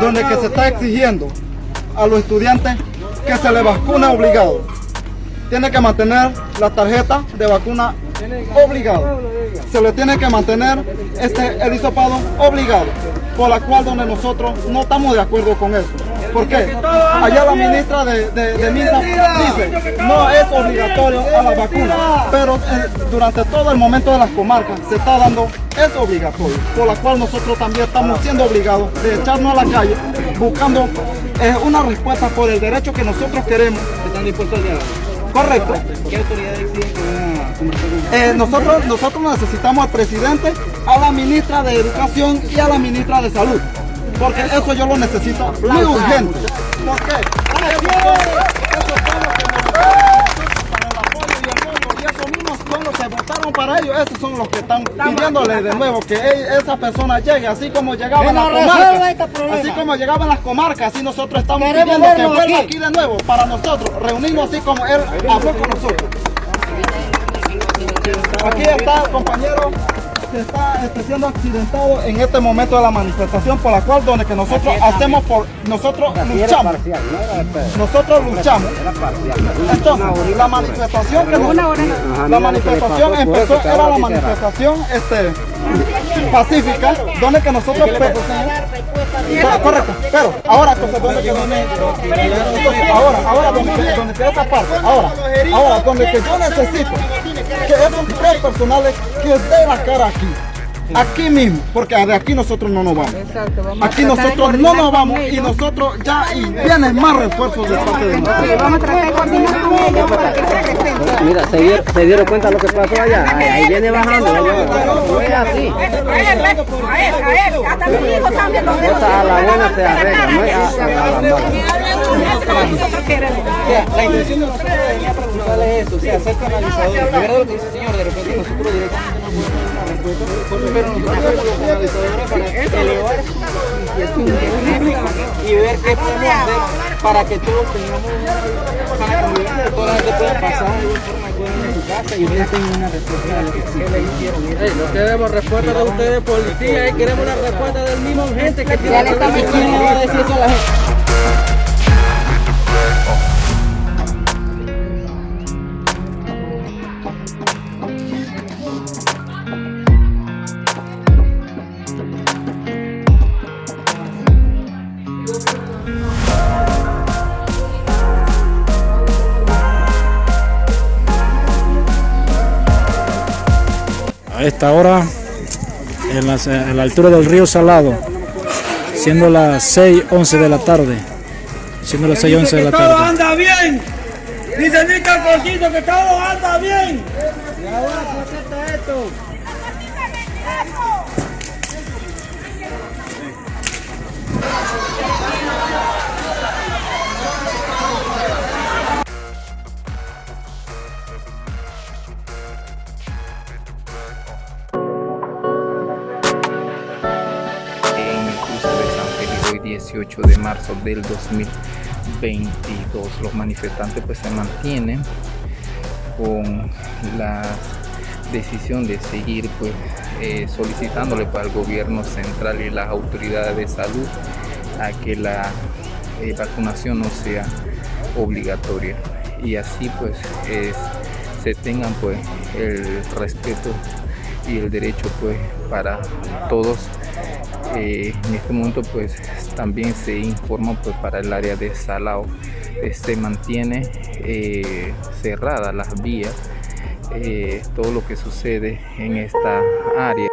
donde que se está exigiendo a los estudiantes que se les vacune obligado. Tiene que mantener la tarjeta de vacuna obligado. Se le tiene que mantener el hisopado obligado, por la cual donde nosotros no estamos de acuerdo con eso. ¿Por qué? Allá la ministra de MINSA dice, no es obligatorio a la vacuna, pero durante todo el momento de las comarcas se está dando, es obligatorio, por la cual nosotros también estamos siendo obligados de echarnos a la calle, buscando una respuesta por el derecho que nosotros queremos. ¿Están dispuestos al diálogo? Correcto. ¿Qué autoridades exigen que van a conversar con Nosotros necesitamos al presidente, a la ministra de Educación y a la ministra de Salud, porque eso yo lo necesito muy urgente. ¿Por qué? Y esos mismos son los que votaron para ellos, esos son los que están pidiéndole de nuevo que esa persona llegue, así como llegaba en las comarcas, así como llegaba en las comarcas, así nosotros estamos pidiendo que vuelva aquí de nuevo para nosotros, reunirnos así como él habló con nosotros. Aquí está el compañero que está siendo accidentado en este momento de la manifestación, por la cual donde que nosotros hacemos nosotros luchamos. Nosotros luchamos. Entonces, la manifestación que la manifestación empezó, era la manifestación pacífica, donde que nosotros correcto, pero ahora entonces donde que ahora donde que esa parte, ahora donde que yo necesito que esos tres personales que den la cara aquí mismo, porque de aquí nosotros no nos vamos. Aquí nosotros no nos vamos y nosotros ya vienen más refuerzos de parte de nosotros. Vamos a tratar de coordinar con ellos para que se presenten. Mira, se dieron cuenta de lo que pasó allá. Ahí viene bajando. Fue así. A él, hasta mi hijo también lo veo. A la buena se arregla, no es a la mala. La intención de nosotros venía para preguntarle eso, o sea, ser canalizadores. De verdad lo que dice el señor, de repente nosotros directamente no podemos dar una respuesta, pero nosotros somos canalizadores para elevar su inquietud y ver qué podemos hacer para que todos tengamos una convivencia, toda la gente pueda pasar de igual forma y puedan ir a su casa y ustedes tengan una respuesta de lo que exigen. No queremos respuesta de ustedes, policía, queremos la respuesta del mismo gente que tiene Ya le estamos ¿Quién le va a decir eso a la gente? A esta hora, en la altura del río Salado, siendo las 6:11 de la tarde. Siendo las 6:11 de la tarde. Todo anda bien. Dice Nica Cochito que todo anda bien. Y ahora se acepta esto. En el cruce de San Felipe, hoy 18 de marzo del 2022, los manifestantes pues se mantienen con la decisión de seguir pues solicitándole para el gobierno central y las autoridades de salud a que la vacunación no sea obligatoria y así pues se tengan pues el respeto y el derecho pues para todos. En este momento pues también se informa pues para el área de Salao se mantiene cerradas las vías, todo lo que sucede en esta área.